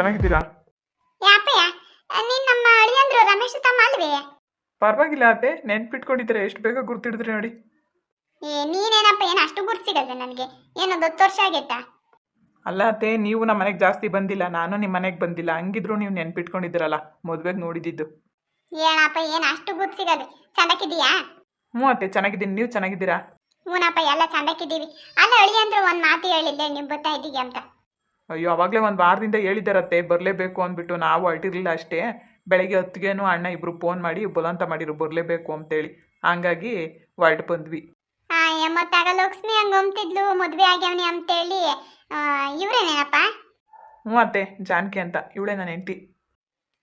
ಚೆನ್ನಾಗಿದ್ದೀರಾ? ಯಾಪಯ್ಯ, ನೀನ್ ನಮ್ಮ ಅಳಿಯಂದ್ರು ರಮೇಶ್ ತಮ್ಮ ಅಲ್ವೇ? ಪರವಾಗಿಲ್ಲ ಅತ್ತೆ, ನೆನ್ಪಿಟ್ಕೊಂಡಿದ್ದೀರಾ, ಎಷ್ಟು ಬೇಗ ಗುರ್ತಿಡಿದ್ರಿ ನೋಡಿ. ನೀನೇನಪ್ಪ, ಏನು ಅಷ್ಟು ಗುರ್ತು ಸಿಗಲ್ವೇ ನನಗೆ? ಏನೊಂದು 10 ವರ್ಷ ಆಗೈತಾ? ಅಲ್ಲ ಅತ್ತೆ, ನೀವು ನಮ್ಮ ಮನೆಗೆ ಜಾಸ್ತಿ ಬಂದಿಲ್ಲ, ನಾನು ನಿಮ್ಮ ಮನೆಗೆ ಬಂದಿಲ್ಲ, ಹಂಗಿದ್ರು ನೀವು ನೆನ್ಪಿಟ್ಕೊಂಡಿದ್ದೀರಲ್ಲ, ಮದುವೆಗೆ ನೋಡಿದ್ದು. ಏನಪ್ಪ, ಏನು ಅಷ್ಟು ಗುರ್ತು ಸಿಗಲ್ವೇ? ಚಂದಕ್ಕಿದೀಯಾ? ಹ್ಞೂ ಅತ್ತೆ, ಚೆನ್ನಾಗಿದ್ದೀನಿ. ನೀವು ಚೆನ್ನಾಗಿದ್ದೀರಾ? ಹ್ಞೂನಪ್ಪ, ಎಲ್ಲ ಚಂದಕ್ಕಿದ್ದೀವಿ. ಅಲ್ಲ ಅಳಿಯಂದ್ರು ಒಂದು ಮಾತು ಹೇಳಿದ್ದೆ, ನೀವು ಬರ್ತಾ ಇದ್ದೀವಿ ಅಂತ. ಅಯ್ಯೋ, ಅವಾಗಲೇ ಒಂದು ವಾರದಿಂದ ಹೇಳಿದ್ದಾರತ್ತೆ ಬರಲೇಬೇಕು ಅಂದ್ಬಿಟ್ಟು, ನಾವು ಹೊರಟಿರಲಿಲ್ಲ ಅಷ್ಟೇ. ಬೆಳಗ್ಗೆ 10ಗೇನು ಅಣ್ಣ ಇಬ್ಬರು ಫೋನ್ ಮಾಡಿ ಬಲವಂತ ಮಾಡಿರು ಬರಲೇಬೇಕು ಅಂತೇಳಿ, ಹಂಗಾಗಿ ಹೊರಟು ಬಂದ್ವಿ. ಮತ್ತಾಗ ಲಕ್ಷ್ಮಿ ಹಂಗೆ ಅಂತಿದ್ಲು ಮದುವೆ ಆಗ್ಯಾವನಿ ಅಂತೇಳಿ. ಇವ್ರೇನೇನಪ್ಪ? ಹ್ಞೂ ಅತ್ತೆ, ಜಾನಕಿ ಅಂತ, ಇವಳೇ ನನ್ನ ಹೆಂಡತಿ.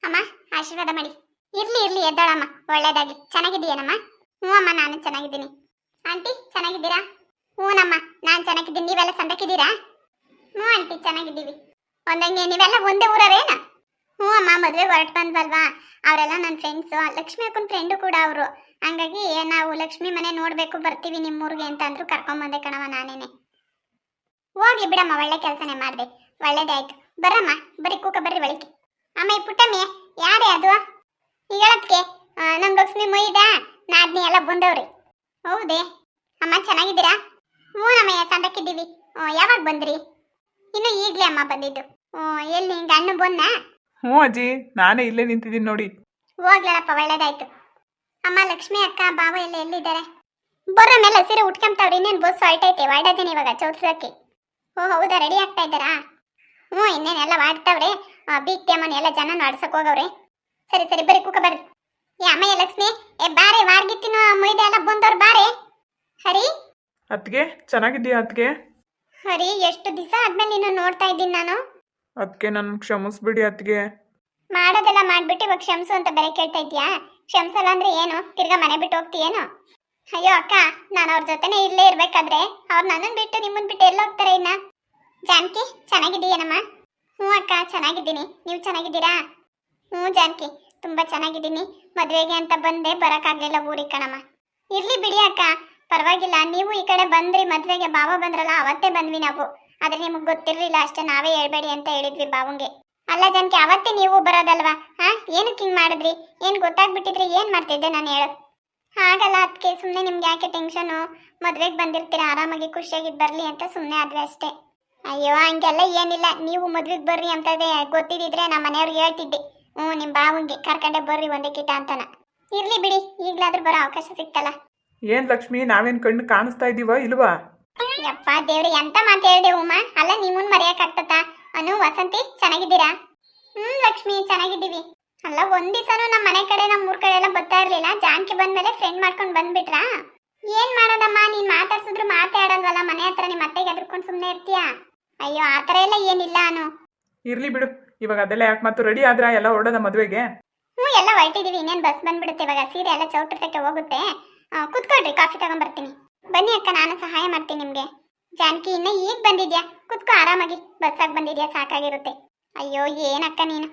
ಅಮ್ಮ ಆಶೀರ್ವಾದ ಮಾಡಿ. ಇರ್ಲಿ ಇರ್ಲಿ, ಎದ್ದಾಳಮ್ಮ, ಒಳ್ಳೇದಾಗಿ. ಚೆನ್ನಾಗಿದ್ದೀಯನಮ್ಮ? ಹ್ಞೂ ಅಮ್ಮ, ನಾನು ಚೆನ್ನಾಗಿದ್ದೀನಿ. ಆಂಟಿ ಚೆನ್ನಾಗಿದ್ದೀರಾ? ಹ್ಞೂನಮ್ಮ, ನಾನು ಚೆನ್ನಾಗಿದ್ದೀನಿ. ನೀವೆಲ್ಲ ಸಂದಕ್ಕಿದ್ದೀರಾ? ಹ್ಞೂ ಆಂಟಿ, ಚೆನ್ನಾಗಿದ್ದೀವಿ. ಒಂದಂಗೆ ನೀವೆಲ್ಲ ಒಂದೇ ಊರವೇನ? ಹ್ಞೂ ಅಮ್ಮ, ಮದುವೆಗೆ ಹೊರಟು ಬಂದ್ವಲ್ವಾ, ಅವರೆಲ್ಲ ನನ್ನ ಫ್ರೆಂಡ್ಸು. ಲಕ್ಷ್ಮಿ ಅಕ್ಕನ ಫ್ರೆಂಡು ಕೂಡ ಅವರು. ಹಂಗಾಗಿ ನಾವು ಲಕ್ಷ್ಮಿ ಮನೆ ನೋಡಬೇಕು, ಬರ್ತೀವಿ ನಿಮ್ಮೂರಿಗೆ ಅಂತ ಅಂದ್ರು, ಕರ್ಕೊಂಬಂದೆ ಕಣವ ನಾನೇನೆ. ಹೋಗಿ ಬಿಡಮ್ಮ, ಒಳ್ಳೆ ಕೆಲಸನೇ ಮಾಡಿದೆ, ಒಳ್ಳೇದೇ ಆಯ್ತು. ಬರ್ರಮ್ಮ, ಬರೀ ಕೂಕ ಬರ್ರಿ ಒಳಗೆ. ಅಮ್ಮ, ಈ ಪುಟ್ಟಮ್ಮಿ ಯಾರೇ ಅದು? ಈಗ ಹೇಳತ್ಕೆ ನಮ್ಮ ಲಕ್ಷ್ಮಿ ಮೊಯ್ದ ನಾದ್ನಿ ಎಲ್ಲ ಬಂದವ್ರಿ. ಹೌದೇ ಅಮ್ಮ, ಚೆನ್ನಾಗಿದ್ದೀರಾ? ಹ್ಞೂ ನಮ್ಮಯ್ಯ, ತಂದಕ್ಕಿದ್ದೀವಿ. ಯಾವಾಗ ಬಂದ್ರಿ? ಇನ್ನು ಈಗಲೇ ಅಮ್ಮ ಬಂದಿದ್ದು. ಎಲ್ಲಿ ಹಿಂಗೆ ಅಣ್ಣ ಬಂದ? ಹ್ಞೂ ಅಜ್ಜಿ, ನಾನೇ ಇಲ್ಲೇ ನಿಂತಿದ್ದೀನಿ ನೋಡಿ. ಹೋಗ್ಲಪ್ಪ, ಒಳ್ಳೇದಾಯ್ತು. ಅಮ್ಮ, ಲಕ್ಷ್ಮಿ ಅಕ್ಕ ಬಾವ ಎಲ್ಲ ಎಲ್ಲಿದ್ದಾರೆ? ಬರೋ ಮೇಲೆ ಸೀರೆ ಉಟ್ಕೊಂತವ್ರಿ. ಇನ್ನೇನು ಬಸ್ ಹೊರಟೈತೆ, ಹೊರಡೋದೇನೆ ಇವಾಗ ಚೌತ್ರಕ್ಕೆ. ಓ ಹೌದಾ, ರೆಡಿ ಆಗ್ತಾ ಇದ್ದಾರಾ? ಹ್ಞೂ, ಇನ್ನೇನೆಲ್ಲ ಮಾಡ್ತಾವ್ರೆ. ಬೀಗ್ ಟೇಮನ್ ಎಲ್ಲ ಜನ ನಡ್ಸಕ್ ಹೋಗವ್ರೆ. ಸರಿ ಸರಿ, ಬರೀ ಕೂಕ ಬರ್ರಿ. ಅಮ್ಮಯ್ಯ ಲಕ್ಷ್ಮಿ, ಬಾರೆ ವಾರ್ಗಿತ್ತಿನ ಮೊಯ್ದೆ ಎಲ್ಲ ಬಂದವ್ರು, ಬಾರೆ. ಹರಿ ಅತ್ತಿಗೆ ಚೆನ್ನಾಗಿದ್ದೀಯಾ? ಅತ್ತಿಗೆ ಹರಿ, ಎಷ್ಟು ದಿವಸ ಆದ್ಮೇಲೆ ನೀನು ನೋಡ್ತಾ ಇದ್ದೀನಿ ನಾನು. ಅದಕ್ಕೆ ನನ್ನ ಕ್ಷಮಿಸ್ಬಿಡಿ ಅತ್ತಿಗೆ. ಮಾಡೋದೆಲ್ಲ ಮಾಡ್ಬಿಟ್ಟು ಇವಾಗ ಕ್ಷಮಿಸು ಅಂತ ಬೆಲೆ ಕೇಳ್ತಾ ಇದ್ಯಾ? ಕ್ಷಮಿಸಲ್ಲ ಅಂದ್ರೆ ಏನು, ತಿರ್ಗಾ ಮನೆ ಬಿಟ್ಟು ಹೋಗ್ತೀಯೇನು? ಅಯ್ಯೋ ಅಕ್ಕ, ನಾನು ಅವ್ರ ಜೊತೆನೇ ಇಲ್ಲೇ ಇರ್ಬೇಕಾದ್ರೆ ಅವ್ರು ನನ್ನನ್ನು ಬಿಟ್ಟು ನಿಮ್ಮನ್ನು ಬಿಟ್ಟು ಎಲ್ಲ ಹೋಗ್ತಾರೆ ಇನ್ನ. ಜಾನಕಿ ಚೆನ್ನಾಗಿದ್ದೀಯೇನಮ್ಮ? ಹ್ಞೂ ಅಕ್ಕ, ಚೆನ್ನಾಗಿದ್ದೀನಿ. ನೀವು ಚೆನ್ನಾಗಿದ್ದೀರಾ? ಹ್ಞೂ ಜಾನಕಿ, ತುಂಬ ಚೆನ್ನಾಗಿದ್ದೀನಿ. ಮದುವೆಗೆ ಅಂತ ಬಂದೆ, ಬರೋಕ್ಕಾಗಲಿಲ್ಲ ಊರಿಗೆ ಕಣಮ್ಮ. ಇರ್ಲಿ ಬಿಡಿ ಅಕ್ಕ, ಪರವಾಗಿಲ್ಲ. ನೀವು ಈ ಕಡೆ ಬಂದ್ರಿ, ಮದುವೆಗೆ ಬಾವ ಬಂದ್ರಲ್ಲ, ಅವತ್ತೇ ಬಂದ್ವಿ ನಾವು. ಆದರೆ ನಿಮಗೆ ಗೊತ್ತಿರಲಿಲ್ಲ ಅಷ್ಟೇ, ನಾವೇ ಹೇಳ್ಬೇಡಿ ಅಂತ ಹೇಳಿದ್ವಿ ಬಾವಂಗೆ. ಅಲ್ಲ ಜಾನಕಿ, ಅವತ್ತೇ ನೀವು ಬರೋದಲ್ವಾ? ಏನಕ್ಕೆ ಹಿಂಗೆ ಮಾಡಿದ್ರಿ? ಏನು ಗೊತ್ತಾಗ್ಬಿಟ್ಟಿದ್ರೆ ಏನು ಮಾಡ್ತಿದ್ದೆ ನಾನು, ಹೇಳು. ಹಾಗಲ್ಲ ಅದಕ್ಕೆ, ಸುಮ್ಮನೆ ನಿಮ್ಗೆ ಯಾಕೆ ಟೆನ್ಷನು? ಮದುವೆಗೆ ಬಂದಿರ್ತೀರ, ಆರಾಮಾಗಿ ಖುಷಿಯಾಗಿದ್ದು ಬರಲಿ ಅಂತ ಸುಮ್ಮನೆ ಆದ್ವಿ ಅಷ್ಟೇ. ಅಯ್ಯೋ ಹಂಗೆಲ್ಲ ಏನಿಲ್ಲ, ನೀವು ಮದುವೆಗೆ ಬರ್ರಿ ಅಂತದೇ ಗೊತ್ತಿದ್ದಿದ್ರೆ ನಮ್ಮ ಮನೆಯವ್ರಿಗೆ ಹೇಳ್ತಿದ್ದೆ. ಹ್ಞೂ, ನಿಮ್ಮ ಬಾವಂಗೆ ಕರ್ಕೊಂಡೆ ಬರ್ರಿ ಒಂದಕ್ಕಿಂತ ಅಂತನ. ಇರ್ಲಿ ಬಿಡಿ, ಈಗಲಾದ್ರೂ ಬರೋ ಅವಕಾಶ ಸಿಕ್ತಲ್ಲ. ಏನು ಲಕ್ಷ್ಮಿ, ನಾವೇನು ಕಣ್ಣು ಕಾಣಿಸ್ತಾ ಇದ್ದೀವ ಇಲ್ವಾ? ಯಪ್ಪ ದೇವ್ರಿ, ಎಂತ ಮಾತು ಹೇಳಿದೆ ಉಮಾ. ಅಲ್ಲ, ನಿಮ್ಮನ್ ಮರೆಯಕ್ಕಾಗ್ತದ? ಅನು, ವಸಂತಿ ಚೆನ್ನಾಗಿದ್ದೀರಾ? ಲಕ್ಷ್ಮಿ ಚೆನ್ನಾಗಿದ್ದೀವಿ. ಅಲ್ಲ, ಒಂದ್ ದಿವಸನೂ ನಮ್ಮ ಮನೆ ಕಡೆ, ನಮ್ಮ ಊರ್ ಕಡೆ ಎಲ್ಲ ಬರ್ತಾ ಇರ್ಲಿಲ್ಲ. ಜಾನಕಿ ಬಂದ್ಮೇಲೆ ಫ್ರೆಂಡ್ ಮಾಡ್ಕೊಂಡು ಬಂದ್ಬಿಟ್ರಾ? ಏನ್ ಮಾಡೋದಮ್ಮ, ನೀನ್ ಮಾತಾಡ್ಸಿದ್ರು ಮಾತಾಡಲ್ವಲ್ಲ, ಮನೆ ಹತ್ರ ನಿಮ್ಮ ಅತ್ತೆಗೆ ಎದ್ರುಕೊಂಡು ಸುಮ್ಮನೆ ಇರ್ತೀಯಾ? ಅಯ್ಯೋ, ಆ ಥರ ಎಲ್ಲ ಏನಿಲ್ಲ ಅನು. ಇರ್ಲಿ ಬಿಡು, ಇವಾಗ ಅದೆಲ್ಲ ಯಾಕೆ. ಮತ್ತು ರೆಡಿ ಆದ್ರ ಎಲ್ಲ ಹೊರಡೋದ ಮದುವೆಗೆ? ಹ್ಞೂ, ಎಲ್ಲ ಹೊರಟಿದೀವಿ. ಇನ್ನೇನು ಬಸ್ ಬಂದ್ಬಿಡುತ್ತೆ ಇವಾಗ. ಸೀರೆ ಎಲ್ಲ ಚೌಟ್ರಕ್ಕೆ ಹೋಗುತ್ತೆ. ಕುತ್ಕೊಳ್ರಿ, ಕಾಫಿ ತಗೊಂಡ್ಬರ್ತೀನಿ. ಬನ್ನಿ ಅಕ್ಕ, ನಾನು ಸಹಾಯ ಮಾಡ್ತೀನಿ ನಿಮಗೆ. ಜಾನಕಿ, ಇನ್ನ ಈಗ ಬಂದಿದ್ಯಾ? ಕುತ್ಕೋ ಆರಾಮಾಗಿ. ಬಸ್ಸಾಗಿ ಬಂದಿದ್ಯಾ, ಸಾಕಾಗಿರುತ್ತೆ. ಅಯ್ಯೋ ಏನಕ್ಕ ನೀನು,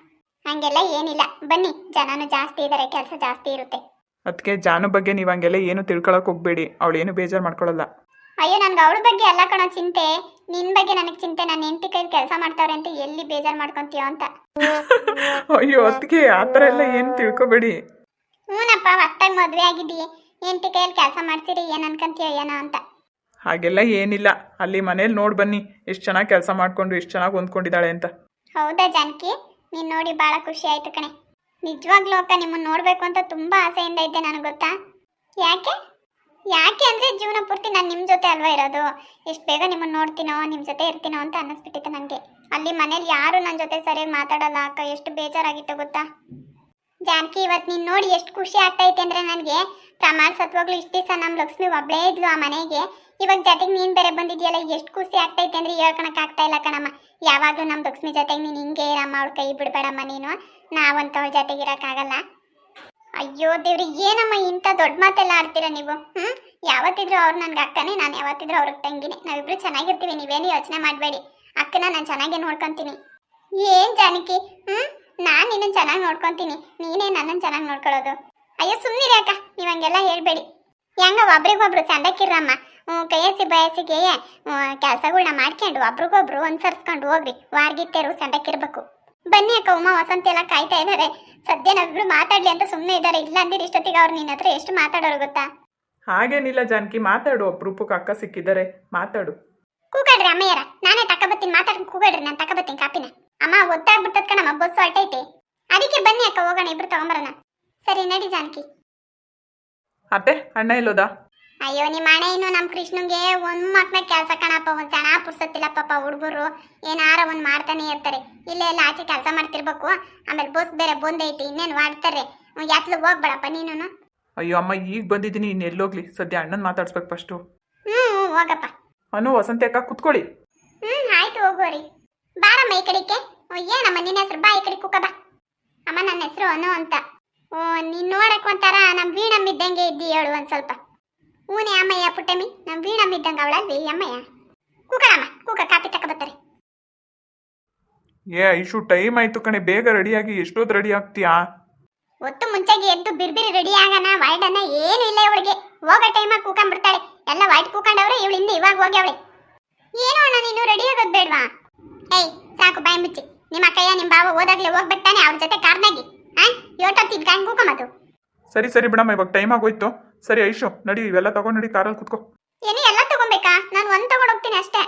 ಹಂಗೆಲ್ಲ ಏನಿಲ್ಲ. ಬನ್ನಿ, ಜನನು ಜಾಸ್ತಿ ಇದ್ದಾರೆ, ಕೆಲಸ ಜಾಸ್ತಿ ಇರುತ್ತೆ. ಅದಕ್ಕೆ ಜಾನು ಬಗ್ಗೆ ನೀವು ಹಂಗೆಲ್ಲ ಏನು ತಿಳ್ಕೊಳಕ್ ಹೋಗ್ಬೇಡಿ, ಅವಳು ಏನು ಬೇಜಾರು ಮಾಡ್ಕೊಳ್ಳಲ್ಲ. ಅಯ್ಯೋ, ನನ್ಗೆ ಅವಳ ಬಗ್ಗೆ ಎಲ್ಲ ಕಣೋ ಚಿಂತೆ. ನಿನ್ ಬಗ್ಗೆ ನನಗೆ ಚಿಂತೆ. ನನ್ನ ಹೆಂಡತಿ ಕೈಲಿ ಕೆಲಸ ಮಾಡ್ತಾವ್ರೆ ಅಂತ ಎಲ್ಲಿ ಬೇಜಾರು ಮಾಡ್ಕೊಂತೀಯೋ ಅಂತ. ಅಯ್ಯೋ ಅದಕ್ಕೆ ಆ ಥರ ಎಲ್ಲ ಏನು ತಿಳ್ಕೊಬೇಡಿ. ಹ್ಞೂನಪ್ಪ, ಹೊಸ್ತಾಗಿ ಮದುವೆ ಆಗಿದ್ದೀ, ಹೆಂಡತಿ ಕೈಯಲ್ಲಿ ಕೆಲಸ ಮಾಡ್ತೀರಿ, ಏನು ಅನ್ಕೊಂತೀಯೋ ಏನೋ ಅಂತ. ಹಾಗೆಲ್ಲ ಏನಿಲ್ಲ, ಅಲ್ಲಿ ಮನೇಲಿ ನೋಡಿ ಬನ್ನಿ ಎಷ್ಟು ಚೆನ್ನಾಗಿ ಕೆಲಸ ಮಾಡ್ಕೊಂಡು ಎಷ್ಟು ಚೆನ್ನಾಗಿ ಹೊಂದ್ಕೊಂಡಿದ್ದಾಳೆ ಅಂತ. ಹೌದಾ ಜಾನಕಿ, ನೀನು ನೋಡಿ ಭಾಳ ಖುಷಿ ಆಯ್ತು ಕಣೆ. ನಿಜವಾಗ್ಲೂ ಅಕ್ಕ, ನಿಮ್ಮನ್ನು ನೋಡಬೇಕು ಅಂತ ತುಂಬ ಆಸೆಯಿಂದ ಇದ್ದೆ ನನಗೆ, ಗೊತ್ತಾ? ಯಾಕೆ ಯಾಕೆ ಅಂದರೆ ಜೀವನ ಪೂರ್ತಿ ನಾನು ನಿಮ್ಮ ಜೊತೆ ಅಲ್ವಾ ಇರೋದು. ಎಷ್ಟು ಬೇಗ ನಿಮ್ಮನ್ನು ನೋಡ್ತೀನೋ, ನಿಮ್ಮ ಜೊತೆ ಇರ್ತೀನೋ ಅಂತ ಅನ್ನಿಸ್ಬಿಟ್ಟಿತ್ತು ನನಗೆ. ಅಲ್ಲಿ ಮನೇಲಿ ಯಾರು ನನ್ನ ಜೊತೆ ಸರಿಯಾಗಿ ಮಾತಾಡಲ್ಲ ಅಕ್ಕ, ಎಷ್ಟು ಬೇಜಾರಾಗಿತ್ತು ಗೊತ್ತಾ ಜಾನಕಿ. ಇವತ್ತು ನೀನು ನೋಡಿ ಎಷ್ಟು ಖುಷಿ ಆಗ್ತೈತೆ ಅಂದರೆ ನನಗೆ. ಪ್ರಮಾಣ ಸತ್ವಾಗ್ಲೂ ಇಷ್ಟು ದಿವಸ ನಮ್ಮ ಲಕ್ಷ್ಮಿ ಒಬ್ಬಳೇ ಇದ್ಲು ಆ ಮನೆಗೆ. ಇವಾಗ ಜೊತೆಗೆ ನೀನು ಬೇರೆ ಬಂದಿದ್ಯಲ್ಲ, ಎಷ್ಟು ಖುಷಿ ಆಗ್ತೈತೆ ಅಂದರೆ ಹೇಳ್ಕೊಳಕ್ಕೆ ಆಗ್ತಾ ಇಲ್ಲ ಕಣಮ್ಮ. ಯಾವಾಗಲೂ ನಮ್ಮ ಲಕ್ಷ್ಮಿ ಜೊತೆಗೆ ನೀನು ಹಿಂಗೆ ಇರಮ್ಮ, ಅವಳ ಕೈ ಬಿಡಬೇಡಮ್ಮ ನೀನು. ನಾವಂತವಳ ಜೊತೆಗೆ ಇರೋಕ್ಕಾಗಲ್ಲ. ಅಯ್ಯೋ ದೇವ್ರಿ, ಏನಮ್ಮ ಇಂಥ ದೊಡ್ಡ ಮಾತೆಲ್ಲ ಆಡ್ತೀರಾ ನೀವು? ಯಾವತ್ತಿದ್ರು ಅವ್ರು ನನಗೆ ಅಕ್ಕನೇ, ನಾನು ಯಾವತ್ತಿದ್ರು ಅವ್ರಿಗೆ ತಂಗಿನೇ. ನಾವಿಬ್ರು ಚೆನ್ನಾಗಿರ್ತೀವಿ, ನೀವೇನು ಯೋಚನೆ ಮಾಡಬೇಡಿ. ಅಕ್ಕನ ನಾನು ಚೆನ್ನಾಗೇ ನೋಡ್ಕೊತೀನಿ. ಏನು ಜಾನಕಿ, ನಾನು ನಿನ್ನನ್ನು ಚೆನ್ನಾಗಿ ನೋಡ್ಕೊತೀನಿ, ನೀನೇ ನನ್ನನ್ನು ಚೆನ್ನಾಗಿ ನೋಡ್ಕೊಳ್ಳೋದು. ಅಯ್ಯೋ ಸುಮ್ಮನಿರಿ ಅಕ್ಕ, ನೀವು ಹಂಗೆಲ್ಲ ಹೇಳ್ಬೇಡಿ. ಹೆಂಗ ಒಬ್ರಿಗೊಬ್ರು ಸಂಡಕ್ಕಿರಮ್ಮ. ಕೈಯಸಿ ಬಯಸಿಗೆ ಕೆಲಸಗಳನ್ನ ಮಾಡ್ಕೊಂಡು ಒಬ್ರಿಗೊಬ್ರು ಅನುಸರಿಸ್ಕೊಂಡು ಹೋಗ್ರಿ. ವಾರ್ಗಿತ್ತೇರು ಸಂಡಕ್ಕಿರ್ಬೇಕು. ಬನ್ನಿ ಅಕ್ಕ, ಉಮಾ ವಸಂತಿ ಎಲ್ಲ ಕಾಯ್ತಾ ಇದ್ದಾರೆ. ಸದ್ಯ ನಾವಿಬ್ರು ಮಾತಾಡ್ಲಿ ಅಂತ ಸುಮ್ಮನೆ ಇದ್ದಾರೆ. ಇಲ್ಲ ಅಂದಿರ ಇಷ್ಟೊತ್ತಿಗೆ ಅವ್ರು ನಿನ್ನ ಹತ್ರ ಎಷ್ಟು ಮಾತಾಡೋರು ಗೊತ್ತಾ. ಹಾಗೇನಿಲ್ಲ ಜಾನಕಿ, ಮಾತಾಡು. ಅಪರೂಪಕ್ಕೆ ಅಕ್ಕ ಸಿಕ್ಕಿದ್ದಾರೆ, ಮಾತಾಡು. ಕೂಗಾಡ್ರಿ ಅಮ್ಮಯ್ಯರ, ನಾನೇ ತಕಬತ್ತೀನಿ. ಮಾತಾಡ್ಕೊಂಡು ಕೂಗಾಡ್ರಿ, ನಾನು ತಕಬತ್ತೀನಿ ಕಾಪಿನ. ಅಮ್ಮ ಒತ್ತಾಗ್ಬಿಡ್ತದ ಕಣಮ್ಮ, ಬಸ್ಸು ಹೊರಟೈತೆ. ಅದಕ್ಕೆ ಬನ್ನಿ ಅಕ್ಕ, ಹೋಗೋಣ, ಇಬ್ರು ತಗೊಂಬರೋಣ. ಸರಿ ನಡಿ ಜಾನಕಿ. ಅತ್ತೆ, ಅಣ್ಣ ಎಲ್ಲೋದ? ಅಯ್ಯೋ, ನಿಮ್ಮ ಅಣ್ಣ ಇನ್ನು ನಮ್ಮ ಕೃಷ್ಣಂಗೆ ಒಂದ್ ಮಕ್ಳ ಕೆಲಸ ಕಣಪ್ಪ. ಒಂದ್ ಜನ ಪುರ್ಸತ್ತಿಲ್ಲ ಪಾಪ. ಹುಡುಗರು ಏನಾರ ಒಂದ್ ಮಾಡ್ತಾನೆ ಇರ್ತಾರೆ. ಇಲ್ಲೇ ಎಲ್ಲ ಆಚೆ ಕೆಲಸ ಮಾಡ್ತಿರ್ಬೇಕು. ಆಮೇಲೆ ಬಸ್ ಬೇರೆ ಬಂದೈತಿ, ಇನ್ನೇನು ಮಾಡ್ತಾರೆ. ಯಾತ್ಲು ಹೋಗ್ಬೇಡಪ್ಪ ನೀನು. ಅಯ್ಯೋ ಅಮ್ಮ, ಈಗ ಬಂದಿದ್ದೀನಿ, ಇನ್ನು ಎಲ್ಲೋಗ್ಲಿ. ಸದ್ಯ ಅಣ್ಣನ ಮಾತಾಡ್ಸ್ಬೇಕು ಫಸ್ಟು. ಹೋಗಪ್ಪ. ಅನು, ವಸಂತಿ ಅಕ್ಕ ಕುತ್ಕೊಳ್ಳಿ. ಆಯ್ತು, ಹೋಗೋರಿ. ಬಾರಮ್ಮ ಈ ಕಡೆಗೆ. ಏನಮ್ಮ ನಿನ್ನ ಹೆಸರು? ಬಾ ಈ ಕಡೆ ಕುಕ್ಕ ಬಾ. ಅಮ್ಮ ನನ್ನ ಹೆಸರು ಅನು ಅಂತ. ನೀನ್ ನೋಡಕ್ ಒಂಥರ ನಮ್ ವೀಣಮ್ಮ ಇದ್ದಂಗೆ ಇದ್ದಿ. ಹೇಳು ಒಂದ್ ಸ್ವಲ್ಪ. ಹೂನೇ ಅಮ್ಮಯ್ಯ ಪುಟ್ಟಮ್ಮಿ, ನಮ್ ವೀಣಮ್ಮ ಇದ್ದಂಗ ಅವಳಲ್ಲಿ ಅಮ್ಮಯ್ಯ. ಕೂಕಳಮ್ಮ, ಕೂಕ, ಕಾಪಿ ತಕ ಬರ್ತಾರೆ. ಏ ಐಶು, ಟೈಮ್ ಆಯ್ತು ಕಣೆ, ಬೇಗ ರೆಡಿಯಾಗಿ. ಎಷ್ಟೊತ್ತು ರೆಡಿ ಆಗ್ತೀಯಾ? ಒತ್ತು ಮುಂಚೆಗೆ ಎದ್ದು ಬಿರ್ಬಿರಿ ರೆಡಿ ಆಗನ. ವೈಡನ್ನ ಏನು ಇಲ್ಲ ಇವಳಿಗೆ. ಹೋಗೋ ಟೈಮಾಗ ಕೂಕೊಂಡ್ಬಿಡ್ತಾಳೆ. ಎಲ್ಲ ವೈಟ್ ಕೂಕೊಂಡವ್ರೆ, ಇವಳಿಂದ ಇವಾಗ ಹೋಗ್ಯಾವಳೆ. ಏನು ಅಣ್ಣ ನೀನು ರೆಡಿ ಆಗೋದು ಬೇಡವಾ? ಏಯ್ ಸಾಕು, ಬಾಯಿ ಮುಚ್ಚಿ. ನಿಮ್ಮ ಅಕ್ಕಯ್ಯ ನಿಮ್ಮ ಬಾವ ಹೋದಾಗ್ಲೇ ಹೋಗ್ಬಿಡ್ತಾನೆ ಅವ್ರ ಜೊತೆ ಕಾರ್ನಾಗಿ. ಯೋಟೊತ್ತಿದ್ ಕಾಣ್ ಕೂಕೊಂಬದು. ಸರಿ ಸರಿ ಬಿಡಮ್ಮ, ಇವಾಗ ಟೈಮ್ ಆಗೋಯ್ತು. ಸರಿ ಐಶು, ನಡಿ, ಇವೆಲ್ಲ ತಗೊಂಡು ನಡಿ, ಕಾರಲ್ಲಿ ಕುತ್ಕೋ. ಏನು ಎಲ್ಲ ತಗೊಂಬೇಕಾ? ನಾನು ಒಂದು ತಗೊಂಡು ಹೋಗ್ತೀನಿ ಅಷ್ಟೇ.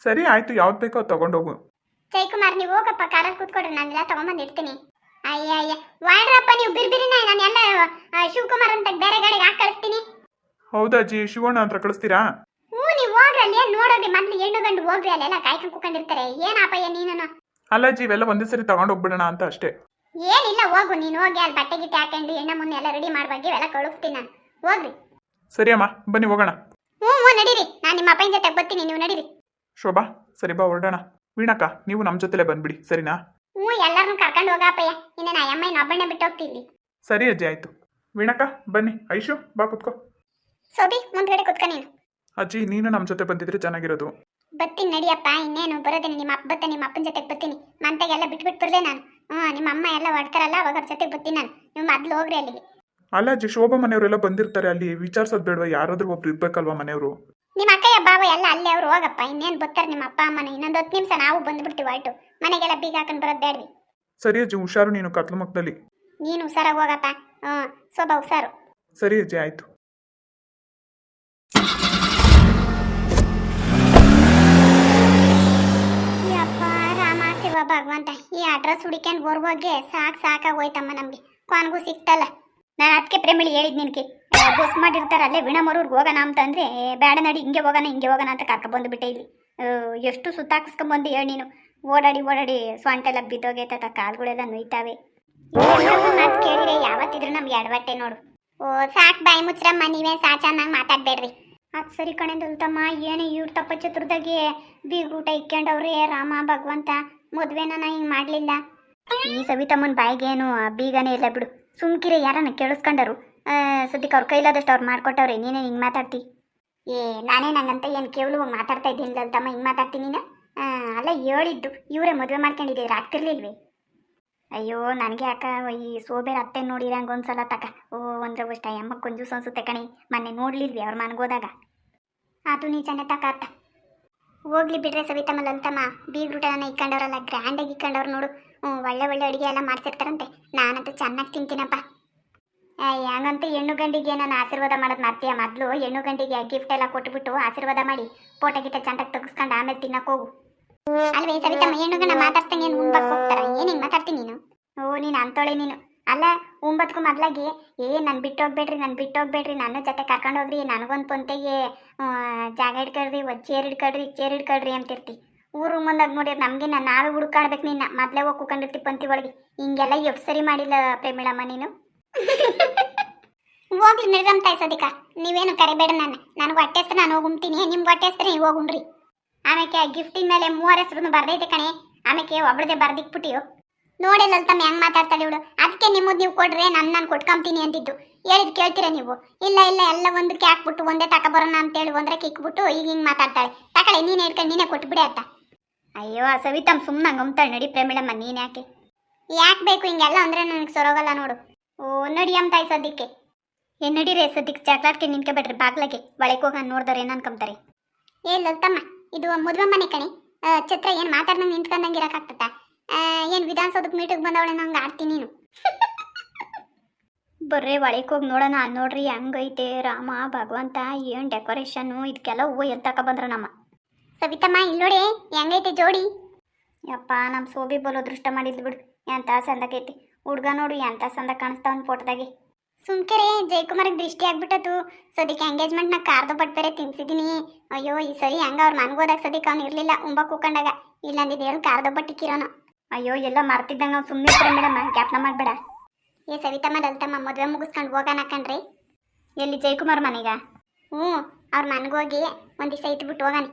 ಸರಿ ಆಯ್ತು, ಯಾವ್ದು ಬೇಕೋ ಅದು ತಗೊಂಡೋಗು. ಜಯಕುಮಾರ್, ನೀವು ಹೋಗಪ್ಪ, ಕಾರಲ್ಲಿ ಕೂತ್ಕೊಡ್ರಿ, ನಾನೆಲ್ಲ ತಗೊಂಬಂದು ಇಡ್ತೀನಿ. ಅಯ್ಯ ವಾಡ್ರಪ್ಪ, ನೀವು ಬಿರ್ಬಿರಿನ. ನಾನು ಎಲ್ಲ ಶಿವಕುಮಾರ್ ಅಂತ ಬೇರೆ ಗಾಡಿಗೆ ಹಾಕಿ ಕಳಿಸ್ತೀನಿ. ಹೌದಾ ಜಿ, ಶಿವಣ್ಣ ಹತ್ರ ಕಳಿಸ್ತೀರಾ? ನೀವು ಹೋಗ್ರಿ, ಅಲ್ಲಿ ಏನು ನೋಡೋರಿ. ಮೊದ್ಲು ಹೆಣ್ಣು ಗಂಡು ಹೋಗ್ರಿ, ಅಲ್ಲೆಲ್ಲ ಕಾಯ್ಕೊಂಡು ಕೂಕೊಂಡಿರ್ತಾರೆ. ಏನಪ್ಪಯ್ಯ ನೀನು? ಅಲ್ಲ ಜಿ, ಇವೆಲ್ಲ ಒಂದೇ ಸರಿ ತಗೊಂಡೋಗ್ಬಿಡೋಣ ಅಂತ ಅಷ್ಟೇ. ಏನಿಲ್ಲ, ಹೋಗು ನೀನು. ಹೋಗಿ ಅಲ್ಲಿ ಬಟ್ಟೆ ಗಿಟ್ಟೆ ಹಾಕೊಂಡು ಎಣ್ಣೆ ಮುನ್ನೆ ಎಲ್ಲ ರೆಡಿ ಮಾಡ್ಬಾಗಿ ಇವೆಲ್ಲ ಕಳಿಸ್ತೀನಿ ನಾನು. ಹೋಗ್ರಿ. ಸರಿ ಅಮ್ಮ, ಬನ್ನಿ ಹೋಗೋಣ. ನಡೀರಿ. ನಾನು ನಿಮ್ಮ ಅಪ್ಪನ ಜೊತೆ ಬರ್ತೀನಿ, ನೀವು ನಡೀರಿ. ಶೋಭಾ, ಸರಿ ಬಾ ಹೊರಡೋಣ. ವೀಣಕ್ಕ, ನೀವು ನಮ್ಮ ಜೊತೆಲೇ ಬಂದ್ಬಿಡಿ, ಸರಿನಾ? ಎಲ್ಲರನ್ನೂ ಕರ್ಕೊಂಡು ಹೋಗಪ್ಪಯ್ಯ. ಇನ್ನು ನಾ ಅಮ್ಮನ ಒಬ್ಬನೇ ಬಿಟ್ಟು ಹೋಗ್ತೀನಿ. ಸರಿ ಅಜ್ಜಿ, ಆಯ್ತು. ವೀಣಕ್ಕ ಬನ್ನಿ. ಐಶು ಬಾ ಕುತ್ಕೋ. ಸೋಬಿ, ಮುಂದ್ಗಡೆ ಕುತ್ಕ ನೀನು. ಅಜ್ಜಿ, ನೀನು ನಮ್ಮ ಜೊತೆ ಬಂದಿದ್ರೆ ಚೆನ್ನಾಗಿರೋದು. ಬರ್ತೀನಿ ನಡಿಯಪ್ಪ. ಇನ್ನೇನು ಬರೋದೇನೆ, ನಿಮ್ಮ ಅಪ್ಪ ಬರ್ತಾನೆ, ನಿಮ್ಮ ಅಪ್ಪನ ಜೊತೆಗೆ ಬರ್ತೀನಿ. ಮಂತೆಗೆಲ್ಲ ಬಿಟ್ಬಿಟ್ಟು ಬರ್ದೆ ನಾನು. ನಿಮ್ಮ ಅಮ್ಮ ಎಲ್ಲ ಹೊಡ್ತಾರಲ್ಲ, ಅವಾಗ ಅವ್ರ ಜೊತೆಗೆ ಬರ್ತೀನಿ ನಾನು. ನೀವು ಮೊದ್ಲು ಹೋಗ್ರಿ ಅಲ್ಲಿಗೆ. ಅಲ್ಲ ಅಜ್ಜಿ, ಶೋಭಾ ಮನೆಯವರೆಲ್ಲ ಬಂದಿರ್ತಾರೆ, ಅಲ್ಲಿ ವಿಚಾರಿಸೋದು ಬೇಡವಾ? ಯಾರಾದ್ರೂ ಒಬ್ರು ಇರ್ಬೇಕಲ್ವಾ ಮನೆಯವರು? ನಿಮ್ಮ ಅಕ್ಕಯ್ಯ ಬಾವ ಎಲ್ಲ ಅಲ್ಲೇ ಅವ್ರು. ಹೋಗಪ್ಪ, ಇನ್ನೇನು ಬರ್ತಾರೆ ನಿಮ್ಮ ಅಪ್ಪ ಅಮ್ಮನ. ಇನ್ನೊಂದು 10 ನಿಮಿಷ ನಾವು ಬಂದ್ಬಿಡ್ತೀವಿ. ಹೊರಟು ಮನೆಗೆಲ್ಲ ಬೀಗ ಹಾಕೊಂಡು ಬರೋದು ಬೇಡ್ವಿ. ಸರಿ ಅಜ್ಜಿ, ಹುಷಾರು ನೀನು ಕತ್ಲು ಮಕ್ಕದಲ್ಲಿ. ನೀನು ಹುಷಾರಾಗಿ ಹೋಗಪ್ಪ. ಶೋಭಾ ಹುಷಾರು. ಸರಿ ಅಜ್ಜಿ, ಆಯ್ತು. ಯಪ್ಪ ರಾಮ ಶಿವ ಭಗವಂತ, ಈ ಅಡ್ರೆಸ್ ಹುಡಿಕೊಂಡು ಬರ್ಬೋಗೆ ಸಾಕಾಗೋಯ್ತಮ್ಮ ನಮಗೆ. ಕೊನೆಗೂ ಸಿಕ್ತಲ್ಲ. ನಾನು ಅದಕ್ಕೆ ಪ್ರೇಮಿಳಿ ಹೇಳಿದ್ ನಿನಗೆ, ಬಸ್ ಮಾಡಿರ್ತಾರೆ ಅಲ್ಲೇ ವೀಣಮ್ಮರೂರ್ಗೆ ಹೋಗೋಣ ಅಂತಂದ್ರೆ, ಬೇಡ ನಡಿ, ಹಿಂಗೆ ಹೋಗೋಣ ಅಂತ ಕರ್ಕೊಂಡ್ಬಂದುಬಿಟ್ಟೆ ಇಲ್ಲಿ. ಎಷ್ಟು ಸುತ್ತಾಕಿಸ್ಕೊಂಬಂದು ಹೇಳಿ ನೀನು. ಓಡಾಡಿ ಸ್ವಂಟೆಲ್ಲ ಬಿದ್ದೋಗೈತ, ಕಾಲುಗಳೆಲ್ಲ ನೋಯ್ತಾವೆ. ಮಾತು ಕೇಳಿದ್ರೆ ಯಾವತ್ತಿದ್ರು ನಮ್ಗೆ ಎಡವಟ್ಟೆ ನೋಡು. ಸಾಕು, ಬಾಯಿ ಮುಚ್ಚ್ರಮ್ಮ, ನೀವೇ ಚೆನ್ನಾಗಿ ಮಾತಾಡ್ಬೇಡ್ರಿ. ಅದು ಸರಿ ಕಣೆದಲ್ತಮ್ಮ. ಏನು ಇವ್ರು ತಪ್ಪ ಚತುರ್ದಾಗೆ ಬೀಗ್ರೂಟ ಇಕ್ಕೊಂಡವ್ರೆ. ರಾಮ ಭಗವಂತ, ಮದುವೆನ ಹಿಂಗೆ ಮಾಡಲಿಲ್ಲ. ಈ ಸವಿತಮ್ಮನ ಬಾಯಿಗೇನು ಬೀಗನೇ ಇಲ್ಲ ಬಿಡು. ಸುಮ್ಕಿರಿ, ಯಾರನ್ನ ಕೇಳಿಸ್ಕೊಂಡರು. ಸದ್ಯಕ್ಕೆ ಅವ್ರ ಕೈಲಾದಷ್ಟು ಅವ್ರು ಮಾಡ್ಕೊಟ್ಟವ್ರೆ. ನೀನೇ ಹಿಂಗೆ ಮಾತಾಡ್ತಿ? ನಾನೇ ನಂಗಂತ ಏನು ಕೇವಲು ಮಾತಾಡ್ತಾ ಇದ್ದೀನಿಲ್ಲಲ್ತಮ್ಮ, ಹಿಂಗೆ ಮಾತಾಡ್ತೀನಿ ನೀನು? ಅಲ್ಲ, ಹೇಳಿದ್ದು ಇವರೇ ಮದುವೆ ಮಾಡ್ಕೊಂಡಿದ್ದೀರ, ಆಗ್ತಿರ್ಲಿಲ್ವೇ? ಅಯ್ಯೋ, ನನಗೆ ಯಾಕ ಈ ಸೋಬೇರ ಅತ್ತೆ ನೋಡಿರಂಗೆ ಒಂದ್ಸಲ ತಕ ಒಂದ್ರ ಅಷ್ಟ ಅಮ್ಮ ಕೊಂಜೂಸ್ ಅನ್ಸುತ್ತೆ ಕಣಿ. ಮೊನ್ನೆ ನೋಡ್ಲಿಲ್ವಿ ಅವ್ರ ಮನೆಗೋದಾಗ? ಅದು ನೀಚನೆ ತಕ ಅತ್ತ. ಹೋಗ್ಲಿ ಬಿಡ್ರೆ ಸವಿತಮ್ಮ, ಲಲಿತಮ್ಮ ಬೀಗ್ರೂಟನ ಇಕ್ಕೊಂಡವ್ರಲ್ಲ, ಗ್ರ್ಯಾಂಡಾಗಿ ಇಕ್ಕೊಂಡವ್ರು ನೋಡು. ಒಳ್ಳೆ ಅಡುಗೆ ಎಲ್ಲ ಮಾಡ್ತಿರ್ತಾರಂತೆ. ನಾನಂತೂ ಚೆನ್ನಾಗಿ ತಿಂತೀನಪ್ಪ. ಹಂಗಂತೂ ಹೆಣ್ಣು ಗಂಡಿಗೆ ನಾನು ಆಶೀರ್ವಾದ ಮಾಡೋದು ಮಾಡ್ತೀಯ? ಮೊದಲು ಹೆಣ್ಣು ಗಂಡಿಗೆ ಗಿಫ್ಟ್ ಎಲ್ಲ ಕೊಟ್ಬಿಟ್ಟು ಆಶೀರ್ವಾದ ಮಾಡಿ ಫೋಟೋ ಗಿಟ್ಟ ಚಂದಾಗಿ ತೆಗಿಸ್ಕೊಂಡು ಆಮೇಲೆ ತಿನ್ನಕ್ಕೆ ಹೋಗು. ಅಲ್ವೇ ಸವಿತಮ್ಮ, ಹೆಣ್ಣು ಗಂಡ ಮಾತಾಡ್ತಂಗೆ ಏನು ಉಣ್ಬಕ್ಕೆ ಹೋಗ್ತಾರ? ಏನು ಹಿಂಗೆ ಮಾತಾಡ್ತೀನಿ ನೀನು? ನೀನು ಅಂತೋಳೆ ನೀನು. ಅಲ್ಲ, ಉಂಬತ್ಕು ಮೊದ್ಲಾಗಿ ನಾನು ಬಿಟ್ಟು ಹೋಗ್ಬೇಡ್ರಿ, ನನ್ನ ಜೊತೆ ಕರ್ಕೊಂಡೋಗ್ರಿ, ನನಗೊಂದು ಪೊಂತೆಗೆ ಜಾಗ ಇಡ್ಕೊಳ್ರಿ, ಒಂದು ಚೇರ್ ಇಡ್ಕೊಳ್ರಿ ಅಂತಿರ್ತಿ. ಊರು ಮುಂದಾಗ ನೋಡಿದ್ರೆ ನಮಗೆ ನಾವೇ ಹುಡುಕಾಡ್ಬೇಕು ನಿನ್ನ. ಮೊದಲೇ ಹೋಗಿ ಕೂಕೊಂಡಿರ್ತಿ ಪಂತಿ ಒಳಗೆ. ಹಿಂಗೆಲ್ಲ ಎಷ್ಟು ಸರಿ ಮಾಡಿಲ್ಲ ಪ್ರೇಮಿಳಮ್ಮ ನೀನು. ಹೋಗ್ಲಿ ನಿರ್ಗಮ್ ತಾಯಿ ಸದಿಕ, ನೀವೇನು ಕರಿಬೇಡ ನನಗೆ ಹೊಟ್ಟೆ ಹೆಸ್ರು ನಾನು ಹೋಗಿ ಉಣ್ತೀನಿ, ನಿಮ್ಗೆ ಹೊಟ್ಟೆ ಹೆಸ್ರು ನೀವು ಹೋಗಿ ಉಣ್ರಿ. ಆಮೇಲೆ ಗಿಫ್ಟಿನ ಮೇಲೆ 3 ಹೆಸ್ರು ಬರ್ದೈತೆ ಕಣೆ. ಆಮೇಲೆ ಒಬ್ಳದೇ ಬರ್ದಿಕ್ಬಿಟ್ಟಿಯೋ ನೋಡಿ ಲಲಿತಮ್ಮ ಹೆಂಗೆ ಮಾತಾಡ್ತಾಳೆ ಇವಳು. ಅದಕ್ಕೆ ನಿಮ್ಮದು ನೀವು ಕೊಡ್ರೆ ನಾನು ಕೊಟ್ಕೊಂತೀನಿ ಅಂತಿದ್ದು. ಹೇಳಿದ್ ಕೇಳ್ತೀರಾ ನೀವು? ಇಲ್ಲ ಎಲ್ಲ ಒಂದಕ್ಕೆ ಹಾಕ್ಬಿಟ್ಟು ಒಂದೇ ತಗೊಬರೋಣ ಅಂತೇಳಿ ಒಂದ್ರೆ ಕಿಕ್ಬಿಟ್ಟು ಈಗ ಹಿಂಗೆ ಮಾತಾಡ್ತಾಳೆ. ತಗೊಳ್ಳಿ, ನೀನು ಹೇಳ್ಕೊಂಡು ನೀನೇ ಕೊಟ್ಬಿಡಿ ಅಂತ. ಅಯ್ಯೋ ಸವಿತಮ್ಮ, ಸುಮ್ಮನೆ ಗಮ್ತಾಳೆ. ನಡಿ ಪ್ರೇಮಿಳಮ್ಮ, ನೀನು ಯಾಕೆ ಬೇಕು ಹಿಂಗೆಲ್ಲ ಅಂದರೆ ನನಗೆ ಸೊರೋಗಲ್ಲ ನೋಡು. ನಡಿ ಅಮ್ಮ ತಾಯಿ ಸದ್ಯಕ್ಕೆ. ನಡೀರಿ ಸದ್ಯಕ್ಕೆ. ಚಾಕ್ಲಾಟ್ಗೆ ನಿಂತ್ಕೊಬೇಡ್ರಿ ಬಾಗ್ಲಾಗೆ. ಒಳಗೆ ಹೋಗಿ ನೋಡ್ದವ್ರು ಏನು ಅನ್ಕೊಂತಾರೆ. ಲಲಿತಮ್ಮ, ಇದು ಮದುವೆ ಮನೆ ಕಣೆ. ಛತ್ರ ಏನು ಮಾತಾಡ್ದಂಗೆ ನಿಂತ್ಕೊಂಡಂಗೆ ಇರೋಕ್ಕಾಗ್ತದ? ಏನು ವಿಧಾನಸೌಧಕ್ಕೆ ಮೀಟಿಗೆ ಬಂದವಳೆ ನಂಗೆ ಆಡ್ತೀನಿ ನೀನು ಬರ್ರಿ ಒಳಗೆ ಹೋಗಿ ನೋಡೋಣ ನೋಡ್ರಿ ಹೆಂಗೈತೆ ರಾಮ ಭಗವಂತ ಏನು ಡೆಕೋರೇಷನ್ನು ಇದಕ್ಕೆಲ್ಲ ಹೂವು ಎಲ್ತಕ ಬಂದ್ರ ನಮ್ಮ ಸವಿತಮ್ಮ ಇಲ್ಲಿ ನೋಡಿ ಹೆಂಗೈತೆ ಜೋಡಿ ಯಪ್ಪ ನಮ್ಮ ಸೋಬಿ ಬೋಲೋ ದೃಷ್ಟ ಮಾಡಿದ್ಲು ಬಿಡು ಎಂತ ಸಂದಕೈತಿ ಹುಡ್ಗ ನೋಡು ಎಂತ ಸಂದ ಕಾಣಿಸ್ತಾವನ್ ಫೋಟೋದಾಗೆ ಸುಮ್ಕೆರೆ ಜಯಕುಮಾರಿಗೆ ದೃಷ್ಟಿ ಆಗ್ಬಿಟ್ಟತು ಸದ್ಯಕ್ಕೆ ಎಂಗೇಜ್ಮೆಂಟ್ನ ಕಾರ್ದು ಬಟ್ ಬೇರೆ ತಿನ್ಸಿದ್ದೀನಿ ಅಯ್ಯೋ ಈ ಸರಿ ಹೆಂಗ ಅವ್ರು ಮನ್ಗೋದಾಗ ಸದ್ಯಕ್ಕೆ ಅವ್ನು ಇರಲಿಲ್ಲ ಉಂಬ ಕೂಕೊಂಡಾಗ ಇಲ್ಲಂದಿದ್ದು ಹೇಳಿ ಕಾರ್ದು ಬಟ್ಟಿಕ್ಕಿರೋನು ಅಯ್ಯೋ ಎಲ್ಲ ಮರ್ತಿದ್ದಂಗೆ ಅವ್ನು ಸುಮ್ಮನೆ ಇರ್ತಾರೆ ಮೇಡಮ್ ಗ್ಯಾಪ್ನ ಮಾಡಬೇಡ ಏ ಸವಿತಮ್ಮ ಲಲಿತಮ್ಮ ಮದುವೆ ಮುಗಿಸ್ಕೊಂಡು ಹೋಗೋಣ ಕಣ್ರಿ ಎಲ್ಲಿ ಜಯಕುಮಾರ್ ಮನೆಗ ಹ್ಞೂ ಅವ್ರ ಮನೆಗೋಗಿ ಒಂದು ದಿವಸ ಇಟ್ಬಿಟ್ಟು ಹೋಗೋಣ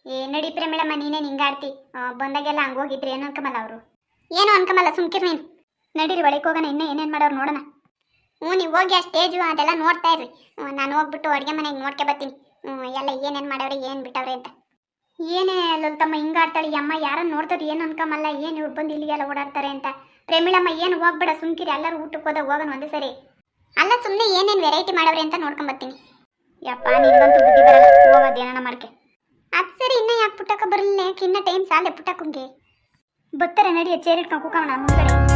ಏ ನಡೀಪ್ರೆ ಮೇಡಮ್ಮ ನೀನೇ ಹಿಂಗಾಡ್ತಿ ಬಂದಾಗೆಲ್ಲ ಹಂಗೆ ಹೋಗಿದ್ರಿ ಏನು ಅನ್ಕಮಲ್ಲ ಅವರು ಏನು ಅನ್ಕಮಲ್ಲ ಸುಮ್ಕಿರ್ ನೀನು ನಡೀರಿ ಒಳಗೆ ಹೋಗೋಣ ಇನ್ನೂ ಏನೇನು ಮಾಡೋರು ನೋಡೋಣ ಹ್ಞೂ ನೀವು ಹೋಗಿ ಆ ಸ್ಟೇಜು ಅದೆಲ್ಲ ನೋಡ್ತಾ ಇರ್ರಿ ನಾನು ಹೋಗ್ಬಿಟ್ಟು ಅಡುಗೆ ಮನೆಗೆ ನೋಡ್ಕೆ ಬರ್ತೀನಿ ಎಲ್ಲ ಏನೇನು ಮಾಡವ್ರೆ ಏನು ಬಿಟ್ಟವ್ರೆ ಅಂತ ಏನೇ ಲಲಿತಮ್ಮ ಹಿಂಗಾಡ್ತಾಳೆ ಈ ಅಮ್ಮ ಯಾರನ್ನು ನೋಡ್ತಾರೆ ಏನು ಅನ್ಕಮಲ್ಲ ಏನು ಇವ್ರು ಬಂದು ಇಲ್ಲಿಗೆಲ್ಲ ಓಡಾಡ್ತಾರೆ ಅಂತ ಪ್ರೇಮಿಳಮ್ಮ ಏನು ಹೋಗ್ಬೇಡ ಸುಮ್ಕಿರಿ ಎಲ್ಲರೂ ಊಟಕ್ಕೆ ಹೋದಾಗ ಹೋಗೋಣ ಒಂದೇ ಸರಿ ಅಲ್ಲ ಸುಮ್ಮನೆ ಏನೇನು ವೆರೈಟಿ ಮಾಡವ್ರೆ ಅಂತ ನೋಡ್ಕೊಂಬರ್ತೀನಿ ಯಪ್ಪ ನಿನ್ಗಂತೂ ಬುದ್ಧಿ ಬರಲ್ಲ ಹೋಗೋದೇನ ಮಾಡ್ಕೆ ಅದು ಸರಿ ಇನ್ನೂ ಯಾಕೆ ಪುಟ್ಟಕ್ಕ ಬರಲಿಲ್ಲ ಯಾಕೆ ಇನ್ನೂ ಟೈಮ್ ಸಾಲೆ ಪುಟ್ಟಕ್ಕಂಗೆ ಬರ್ತಾರೆ ನಡಿಯ ಚೇರ್ ಇಟ್ಕೊಂಡು ಕೂಕೋಣ ಮುಂದ್ಗಡೆ